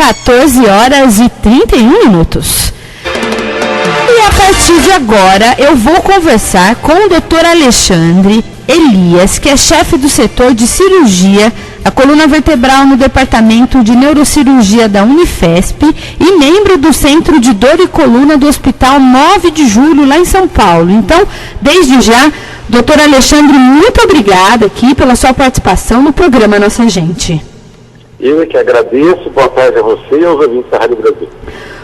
14h31. E a partir de agora eu vou conversar com o Dr. Alexandre Elias, que é chefe do setor de cirurgia da coluna vertebral no Departamento de Neurocirurgia da Unifesp e membro do Centro de Dor e Coluna do Hospital 9 de Julho, lá em São Paulo. Então, desde já, doutor Alexandre, muito obrigada aqui pela sua participação no programa Nossa Gente. Eu é que agradeço, boa tarde a você e aos ouvintes da Rádio Brasil.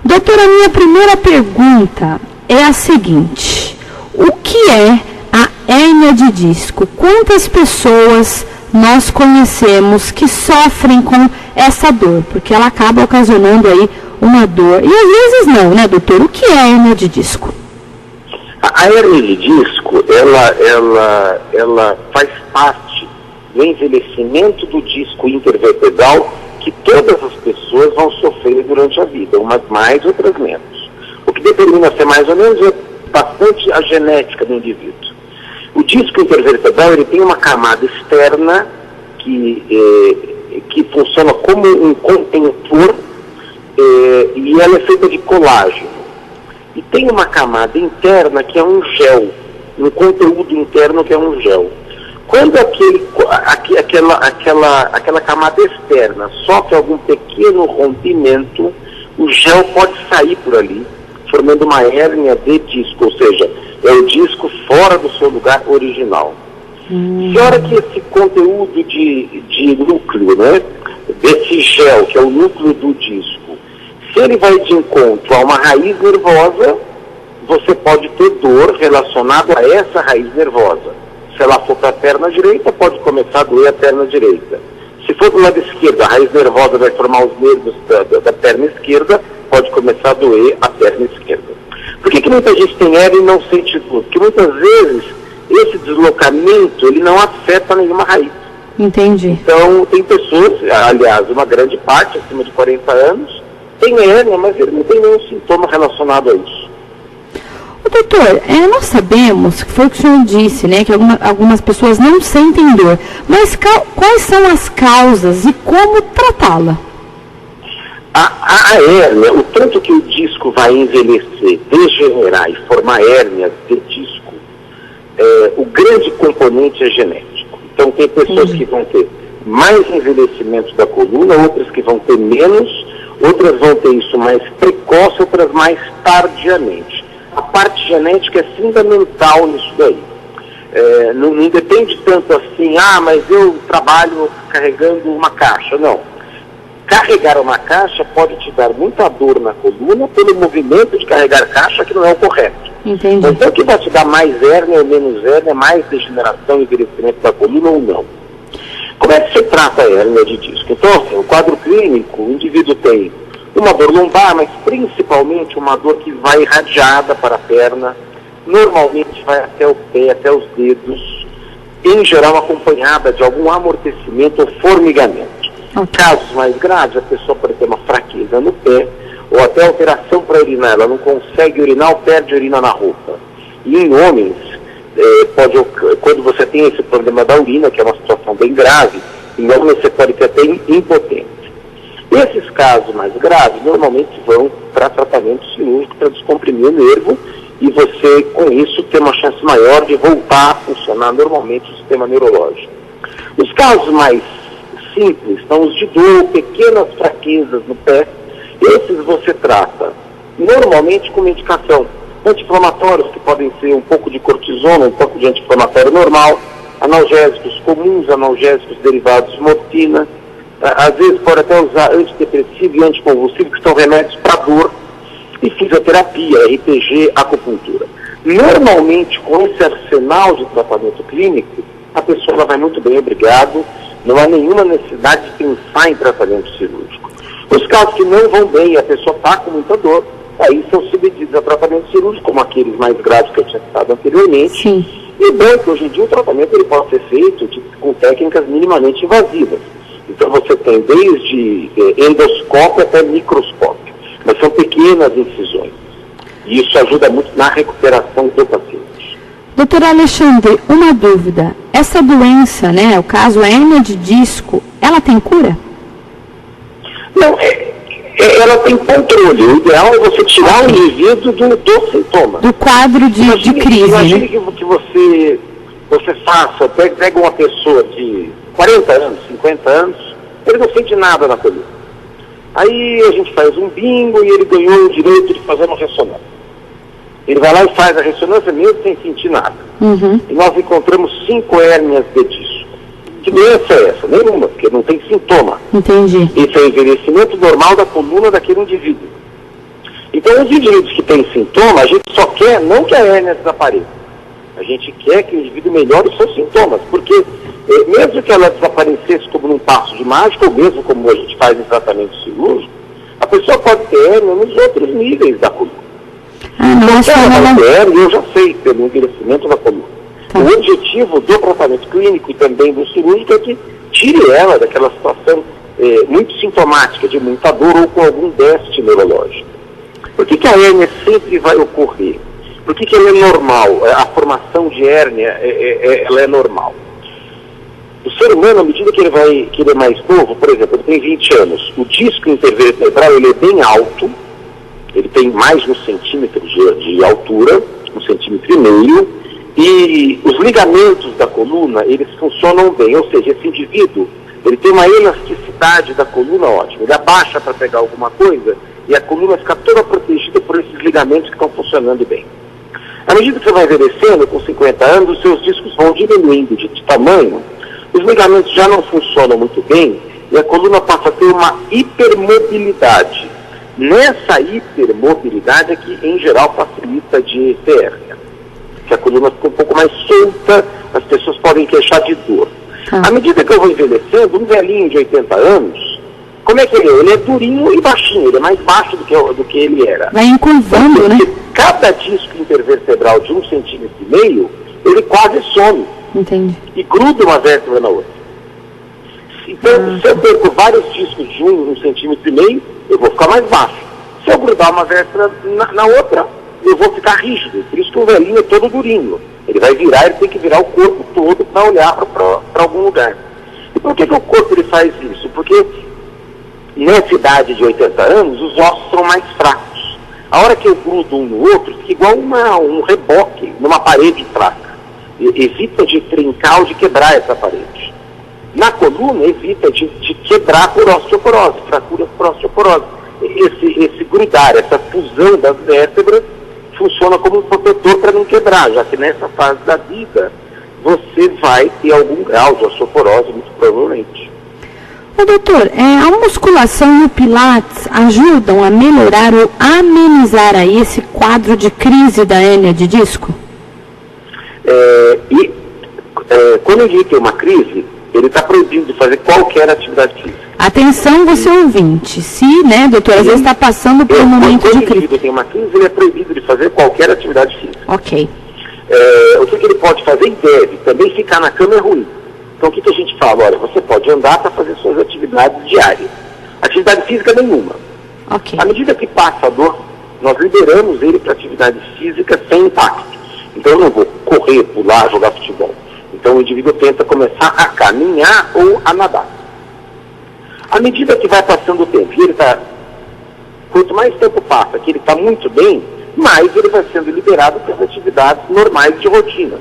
Doutora, minha primeira pergunta é a seguinte: o que é a hérnia de disco? Quantas pessoas nós conhecemos que sofrem com essa dor? Porque ela acaba ocasionando aí uma dor. E às vezes não, né, doutor? O que é a hérnia de disco? A hérnia de disco, ela faz parte do envelhecimento do disco intervertebral que todas as pessoas vão sofrer durante a vida, umas mais, outras menos. O que determina ser mais ou menos é bastante a genética do indivíduo. O disco intervertebral, ele tem uma camada externa que funciona como um contentor e ela é feita de colágeno. E tem uma camada interna que é um gel, um conteúdo interno que é um gel. Quando aquela camada externa sofre algum pequeno rompimento, o gel pode sair por ali, formando uma hérnia de disco, ou seja, é o disco fora do seu lugar original. Se a hora que esse conteúdo de núcleo, né, desse gel, que é o núcleo do disco, se ele vai de encontro a uma raiz nervosa, você pode ter dor relacionada a essa raiz nervosa. Se ela for para a perna direita, pode começar a doer a perna direita. Se for do lado esquerdo, a raiz nervosa vai formar os nervos da perna esquerda, pode começar a doer a perna esquerda. Por que muita gente tem hérnia e não sente dor? Porque muitas vezes esse deslocamento ele não afeta nenhuma raiz. Entendi. Então tem pessoas, aliás, uma grande parte, acima de 40 anos, tem hérnia, mas ele não tem nenhum sintoma relacionado a isso. Doutor, nós sabemos, que foi o que o senhor disse, né, que algumas pessoas não sentem dor, mas quais são as causas e como tratá-la? A hérnia, o tanto que o disco vai envelhecer, degenerar e formar hérnias de disco, o grande componente é genético. Então tem pessoas que vão ter mais envelhecimento da coluna, outras que vão ter menos, outras vão ter isso mais precoce, outras mais tardiamente. A parte genética é fundamental nisso daí. Não depende tanto assim, mas eu trabalho carregando uma caixa. Não. Carregar uma caixa pode te dar muita dor na coluna pelo movimento de carregar caixa que não é o correto. Entendi. Então o que vai te dar mais hérnia ou menos hérnia, mais degeneração e envelhecimento da coluna ou não. Como é que se trata a hérnia de disco? Então, assim, o quadro clínico, o indivíduo tem uma dor lombar, mas principalmente uma dor que vai irradiada para a perna, normalmente vai até o pé, até os dedos, em geral acompanhada de algum amortecimento ou formigamento. Casos mais graves, a pessoa pode ter uma fraqueza no pé, ou até alteração para urinar, ela não consegue urinar ou perde urina na roupa. E em homens, quando você tem esse problema da urina, que é uma situação bem grave, em homens você pode ter até impotência. Esses casos mais graves normalmente vão para tratamento cirúrgico para descomprimir o nervo e você, com isso, ter uma chance maior de voltar a funcionar normalmente o sistema neurológico. Os casos mais simples são os de dor, pequenas fraquezas no pé. Esses você trata normalmente com medicação. Anti-inflamatórios, que podem ser um pouco de cortisona, um pouco de anti-inflamatório normal, analgésicos comuns, analgésicos derivados de morfina. Às vezes pode até usar antidepressivo e anticonvulsivo, que são remédios para dor, e fisioterapia, RPG, acupuntura. Normalmente, com esse arsenal de tratamento clínico, a pessoa vai muito bem, obrigado, não há nenhuma necessidade de pensar em tratamento cirúrgico. Os casos que não vão bem e a pessoa está com muita dor, aí são submetidos a tratamento cirúrgico, como aqueles mais graves que eu tinha citado anteriormente. Sim. E bem que hoje em dia o tratamento ele pode ser feito com técnicas minimamente invasivas. Então você tem desde endoscópio até microscópio, mas são pequenas incisões. E isso ajuda muito na recuperação do paciente. Doutor Alexandre, uma dúvida. Essa doença, né, o caso hérnia de disco, ela tem cura? Não, ela tem controle. O ideal é você tirar o indivíduo do sintoma. Do quadro de crise. Imagine que você faça, pega uma pessoa de 40 anos, 50 anos, ele não sente nada na coluna. Aí a gente faz um bingo e ele ganhou o direito de fazer uma ressonância. Ele vai lá e faz a ressonância mesmo sem sentir nada. E nós encontramos 5 hérnias de disco. Que doença é essa? Nenhuma, porque não tem sintoma. Entendi. Isso é envelhecimento normal da coluna daquele indivíduo. Então, os indivíduos que têm sintoma, a gente só quer, não que a hérnia desapareça. A gente quer que o indivíduo melhore os seus sintomas, porque mesmo que ela desaparecesse como num passo de mágica, ou mesmo como a gente faz em tratamento cirúrgico, a pessoa pode ter hérnia nos outros níveis da coluna. Nossa, eu já sei, pelo envelhecimento da coluna. O objetivo do tratamento clínico e também do cirúrgico é que tire ela daquela situação muito sintomática, de muita dor ou com algum déficit neurológico. Por que a hérnia sempre vai ocorrer? Por que ela é normal? A formação de hérnia ela é normal. O ser humano, à medida que ele é mais novo, por exemplo, ele tem 20 anos, o disco intervertebral ele é bem alto, ele tem mais de 1 centímetro de altura, 1,5 centímetros, e os ligamentos da coluna, eles funcionam bem, ou seja, esse indivíduo, ele tem uma elasticidade da coluna ótima, ele abaixa para pegar alguma coisa e a coluna fica toda protegida por esses ligamentos que estão funcionando bem. À medida que você vai envelhecendo, com 50 anos, os seus discos vão diminuindo de tamanho, os ligamentos já não funcionam muito bem e a coluna passa a ter uma hipermobilidade. Nessa hipermobilidade é que, em geral, facilita de ter hérnia. Que a coluna fica um pouco mais solta, as pessoas podem queixar de dor. À medida que eu vou envelhecendo, um velhinho de 80 anos, como é que ele é? Ele é durinho e baixinho, ele é mais baixo do que ele era. Vai encurvando, né? Cada disco intervertebral de 1,5 centímetro, ele quase some. Entendi. E gruda uma vértebra na outra. Então, se eu perco vários discos de 1,5 centímetro, eu vou ficar mais baixo. Se eu grudar uma vértebra na outra, eu vou ficar rígido. Por isso que o velhinho é todo durinho. Ele vai virar, ele tem que virar o corpo todo para olhar para algum lugar. E por que o corpo ele faz isso? Porque nessa idade de 80 anos, os ossos são mais fracos. A hora que eu grudo um no outro, fica igual um reboque numa parede fraca. Evita de trincar ou de quebrar essa parede. Na coluna, evita de quebrar por osteoporose, fratura por osteoporose. Esse grudar, essa fusão das vértebras, funciona como um protetor para não quebrar, já que nessa fase da vida, você vai ter algum grau de osteoporose, muito provavelmente. Ô, doutor, a musculação e o pilates ajudam a melhorar ou amenizar aí esse quadro de crise da hérnia de disco? Quando ele tem uma crise, ele está proibido de fazer qualquer atividade física. Atenção, você ouvinte, se, né, doutor, às vezes está passando por um momento de crise. Quando ele tem uma crise, ele é proibido de fazer qualquer atividade física. Ok. O que ele pode fazer e deve, também ficar na cama é ruim. Então o que a gente fala? Olha, você pode andar para fazer suas atividades diárias. Atividade física nenhuma. Ok. À medida que passa a dor, nós liberamos ele para atividade física sem impacto. Então eu não vou correr, pular, jogar futebol. Então o indivíduo tenta começar a caminhar ou a nadar. À medida que vai passando o tempo, e ele quanto mais tempo passa, que ele está muito bem, mais ele vai sendo liberado para as atividades normais de rotina.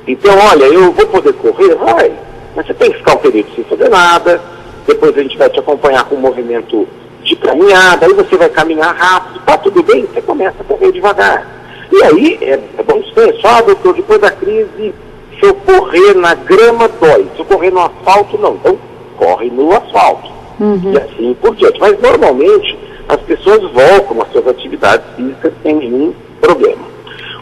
Então, olha, eu vou poder correr? Vai. Mas você tem que ficar um período sem fazer nada, depois a gente vai te acompanhar com um movimento de caminhada, aí você vai caminhar rápido, tá tudo bem, você começa a correr devagar. E aí, é bom senso, doutor, depois da crise, se eu correr na grama, dói. Se eu correr no asfalto, não. Então, corre no asfalto. E assim por diante. Mas, normalmente, as pessoas voltam às suas atividades físicas sem nenhum problema.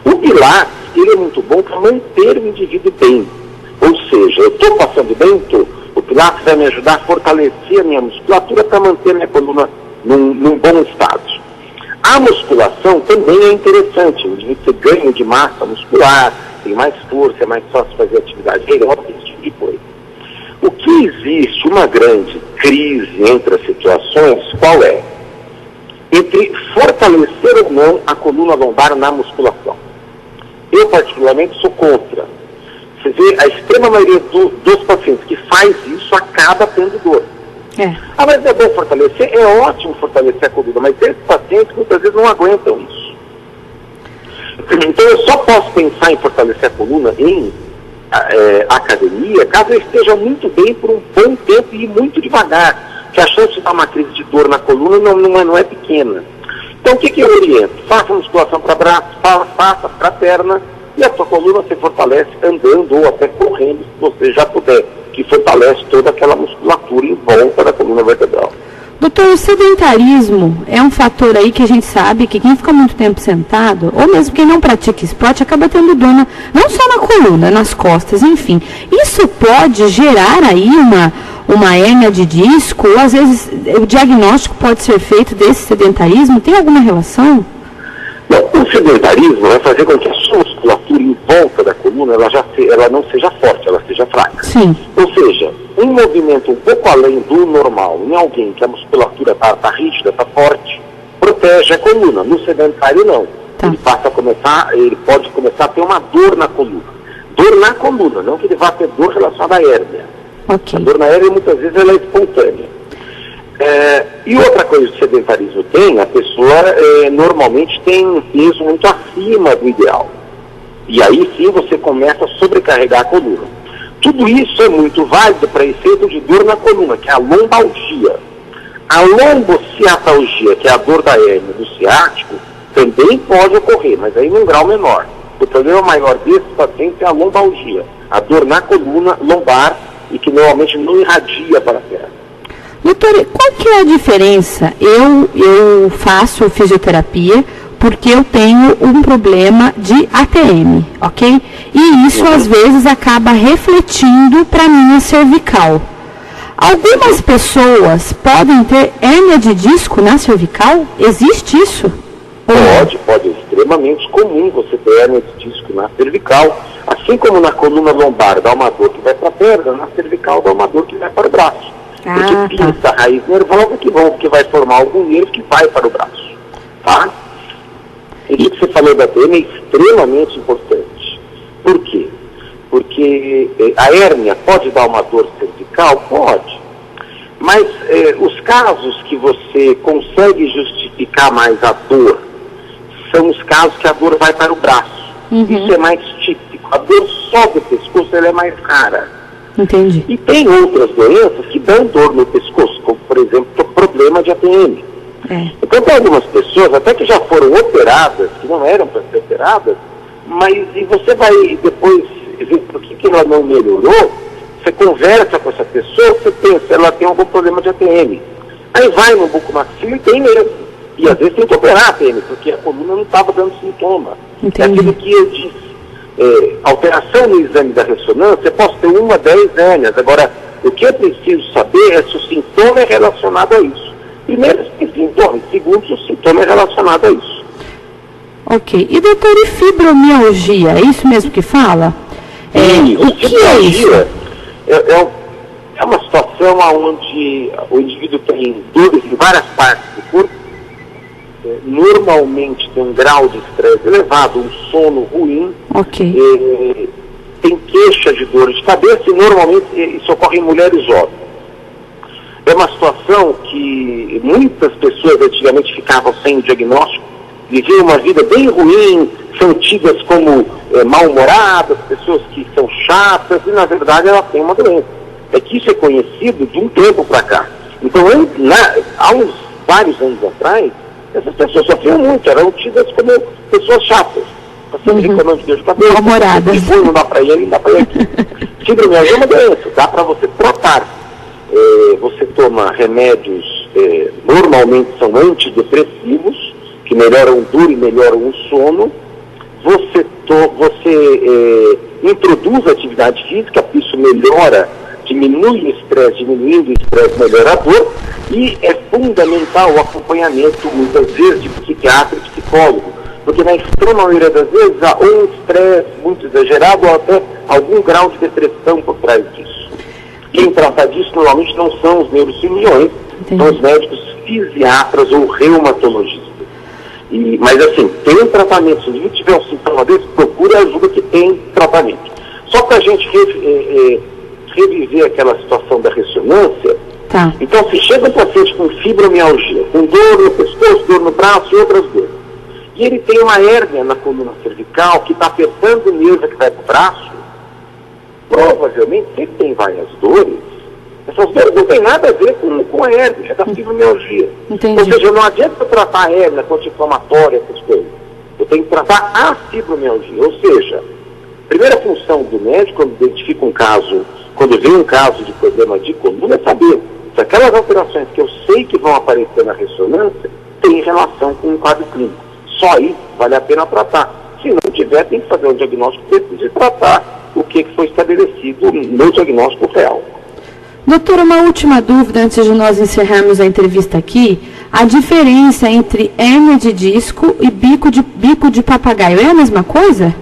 O Pilates, ele é muito bom para manter o indivíduo bem. Ou seja, eu estou passando bem, o Pilates vai me ajudar a fortalecer a minha musculatura para manter a minha coluna num bom estado. A musculação também é interessante, o indivíduo ganha de massa muscular, tem mais força, é mais fácil fazer atividade aeróbica, esse tipo de coisa. O que existe uma grande crise entre as situações, qual é? Entre fortalecer ou não a coluna lombar na musculação. Eu, particularmente, sou contra. Você vê, a extrema maioria dos pacientes que faz isso acaba tendo dor. Mas é bom fortalecer? É ótimo fortalecer a coluna, mas esses pacientes muitas vezes não aguentam isso. Então eu só posso pensar em fortalecer a coluna em academia caso eu esteja muito bem por um bom tempo e muito devagar, que a chance de dar uma crise de dor na coluna não é pequena. Então o que eu oriento? Faça musculação para braço, faça para perna, e a sua coluna se fortalece andando ou até correndo, se você já puder, que fortalece toda aquela musculatura em volta da coluna vertebral. Doutor, o sedentarismo é um fator aí que a gente sabe que quem fica muito tempo sentado, ou mesmo quem não pratica esporte, acaba tendo dor não só na coluna, nas costas, enfim. Isso pode gerar aí uma hérnia de disco, ou às vezes o diagnóstico pode ser feito desse sedentarismo? Tem alguma relação? Não, o sedentarismo vai fazer com que a sua musculatura em volta da coluna ela não seja forte, ela seja fraca. Sim. Ou seja, um movimento um pouco além do normal em alguém que a musculatura está rígida, está forte, protege a coluna. No sedentário, não. Tá. Ele pode começar a ter uma dor na coluna. Dor na coluna, não que ele vá ter dor relacionada à hérnia. Okay. A dor na hérnia, muitas vezes, ela é espontânea. E outra coisa que o sedentarismo tem, a pessoa normalmente tem um peso muito acima do ideal. E aí sim você começa a sobrecarregar a coluna. Tudo isso é muito válido para efeito de dor na coluna, que é a lombalgia. A lombociatalgia, que é a dor da hérnia do ciático, também pode ocorrer, mas aí num grau menor. O problema maior desses pacientes é a lombalgia, a dor na coluna lombar, e que normalmente não irradia para a perna. Doutor, qual que é a diferença? Eu faço fisioterapia porque eu tenho um problema de ATM, ok? E isso às vezes acaba refletindo para a minha cervical. Algumas pessoas podem ter hérnia de disco na cervical? Existe isso? Pode. É extremamente comum você ter hérnia de disco na cervical. Assim como na coluna lombar dá uma dor que vai para a perna, na cervical dá uma dor que vai para o braço. Porque pinça a raiz nervosa que vai formar algum nervo que vai para o braço. Tá? Isso que você falou da ATM é extremamente importante. Por quê? Porque a hérnia pode dar uma dor cervical? Pode. Mas os casos que você consegue justificar mais a dor são os casos que a dor vai para o braço. Isso é mais típico. A dor só do pescoço ela é mais rara. Entendi. E tem outras doenças que dão dor no pescoço, como por exemplo o problema de ATM. Então tem algumas pessoas até que já foram operadas, que não eram para ser operadas, mas e você vai depois ver por que ela não melhorou, você conversa com essa pessoa, você pensa, ela tem algum problema de ATM. Aí vai no bucomaxilo e tem mesmo. E às vezes tem que operar a ATM, porque a coluna não estava dando sintoma. Entendi. É aquilo que eu disse. Alteração no exame da ressonância, eu posso ter 1 a 10 hérnias. Agora, o que eu preciso saber é se o sintoma é relacionado a isso. Primeiro, se tem sintoma. Segundo, se o sintoma é relacionado a isso. Ok. E doutor, e fibromialgia? É isso mesmo que fala? O que é isso? É uma situação onde o indivíduo tem dores em várias partes do corpo. Normalmente tem um grau de estresse elevado, um sono ruim, tem queixa de dor de cabeça e normalmente isso ocorre em mulheres jovens. É uma situação que muitas pessoas antigamente ficavam sem o diagnóstico, viviam uma vida bem ruim, são tidas como mal-humoradas, pessoas que são chatas, e na verdade elas têm uma doença. É que isso é conhecido de um tempo para cá. Então, há uns vários anos atrás, essas pessoas sofriam muito, eram tidas como pessoas chatas. Você reclamando de dor de cabeça, não dá para ir ali, não dá para ir aqui. Fibromialgia é uma doença, dá para você tratar. Você toma remédios, normalmente são antidepressivos, que melhoram o dor e melhoram o sono. Você introduz atividade física, isso melhora, diminui o estresse, diminuindo o estresse melhora a dor, e é fundamental o acompanhamento, muitas vezes, de psiquiatra e psicólogo, porque na extrema maioria das vezes há um estresse muito exagerado ou até algum grau de depressão por trás disso. Quem trata disso normalmente não são os neurocirurgiões, são os médicos fisiatras ou reumatologistas. Mas assim, tem um tratamento, se o indivíduo tiver um sintoma desse, procure a ajuda que tem tratamento. Só para a gente reviver aquela situação da ressonância, Tá. Então, se chega um paciente com fibromialgia, com dor no pescoço, dor no braço e outras dores, e ele tem uma hérnia na coluna cervical que está apertando o nervo que vai para o braço, provavelmente, se ele tem várias dores, essas dores não tem nada a ver com a hérnia, é da fibromialgia. Entendi. Ou seja, não adianta eu tratar a hérnia anti-inflamatória, essas coisas. Eu tenho que tratar a fibromialgia. Ou seja, a primeira função do médico, quando identifica um caso, quando vê um caso de problema de coluna, é saber se aquelas alterações que eu sei que vão aparecer na ressonância têm relação com um quadro clínico. Só aí vale a pena tratar. Se não tiver, tem que fazer um diagnóstico preciso e tratar o que foi estabelecido no diagnóstico real. Doutora, uma última dúvida antes de nós encerrarmos a entrevista aqui. A diferença entre hérnia de disco e bico de papagaio é a mesma coisa?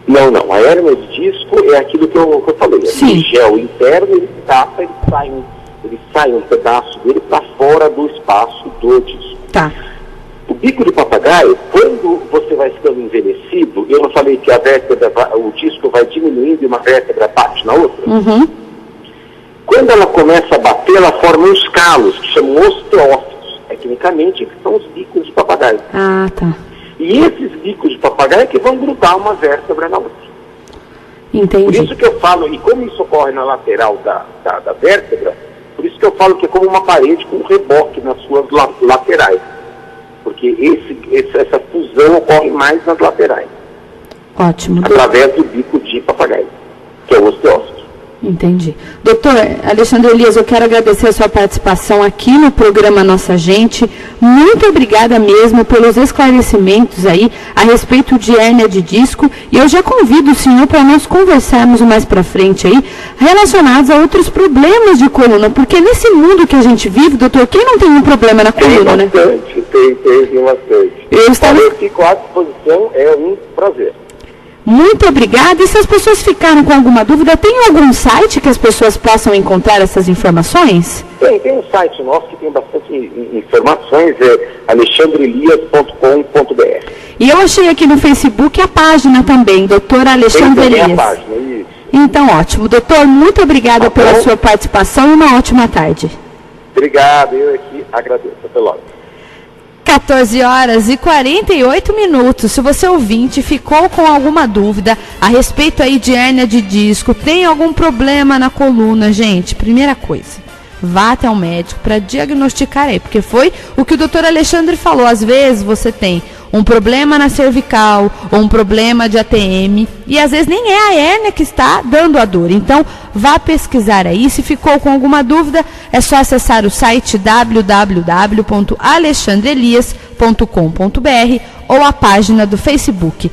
Não. A hérnia de disco é aquilo que eu falei. Sim. O gel interno, ele tapa, ele sai um pedaço dele para fora do espaço do disco. Tá. O bico de papagaio, quando você vai ficando envelhecido, eu não falei que o disco vai diminuindo e uma vértebra bate na outra? Uhum. Quando ela começa a bater, ela forma uns calos, que chamam osteócitos, tecnicamente, que são os bicos de papagaio. Ah, tá. E esses bicos de papagaio é que vão grudar uma vértebra na outra. Entendi. Por isso que eu falo, e como isso ocorre na lateral da vértebra, por isso que eu falo que é como uma parede com um reboque nas suas laterais. Porque essa fusão ocorre mais nas laterais. Ótimo. Através do bico de papagaio, que é o osteócito. Entendi. Doutor Alexandre Elias, eu quero agradecer a sua participação aqui no programa Nossa Gente. Muito obrigada mesmo pelos esclarecimentos aí a respeito de hérnia de disco. E eu já convido o senhor para nós conversarmos mais para frente aí, relacionados a outros problemas de coluna. Porque nesse mundo que a gente vive, doutor, quem não tem um problema na coluna, né? Tem bastante. Eu fico à disposição, é um prazer. Muito obrigada. E se as pessoas ficaram com alguma dúvida, tem algum site que as pessoas possam encontrar essas informações? Tem um site nosso que tem bastante informações, é alexandreelias.com.br. E eu achei aqui no Facebook a página também, doutor Alexandre Elias. Tem a página, isso. Então, ótimo. Doutor, muito obrigada pela sua participação e uma ótima tarde. Obrigado, eu aqui agradeço. Até logo. 14h48. Se você ouvinte ficou com alguma dúvida a respeito aí de hérnia de disco, tem algum problema na coluna, gente, primeira coisa, vá até um médico para diagnosticar aí, porque foi o que o doutor Alexandre falou. Às vezes você tem um problema na cervical ou um problema de ATM e às vezes nem é a hérnia que está dando a dor. Então, vá pesquisar aí. Se ficou com alguma dúvida, é só acessar o site www.alexandreelias.com.br ou a página do Facebook.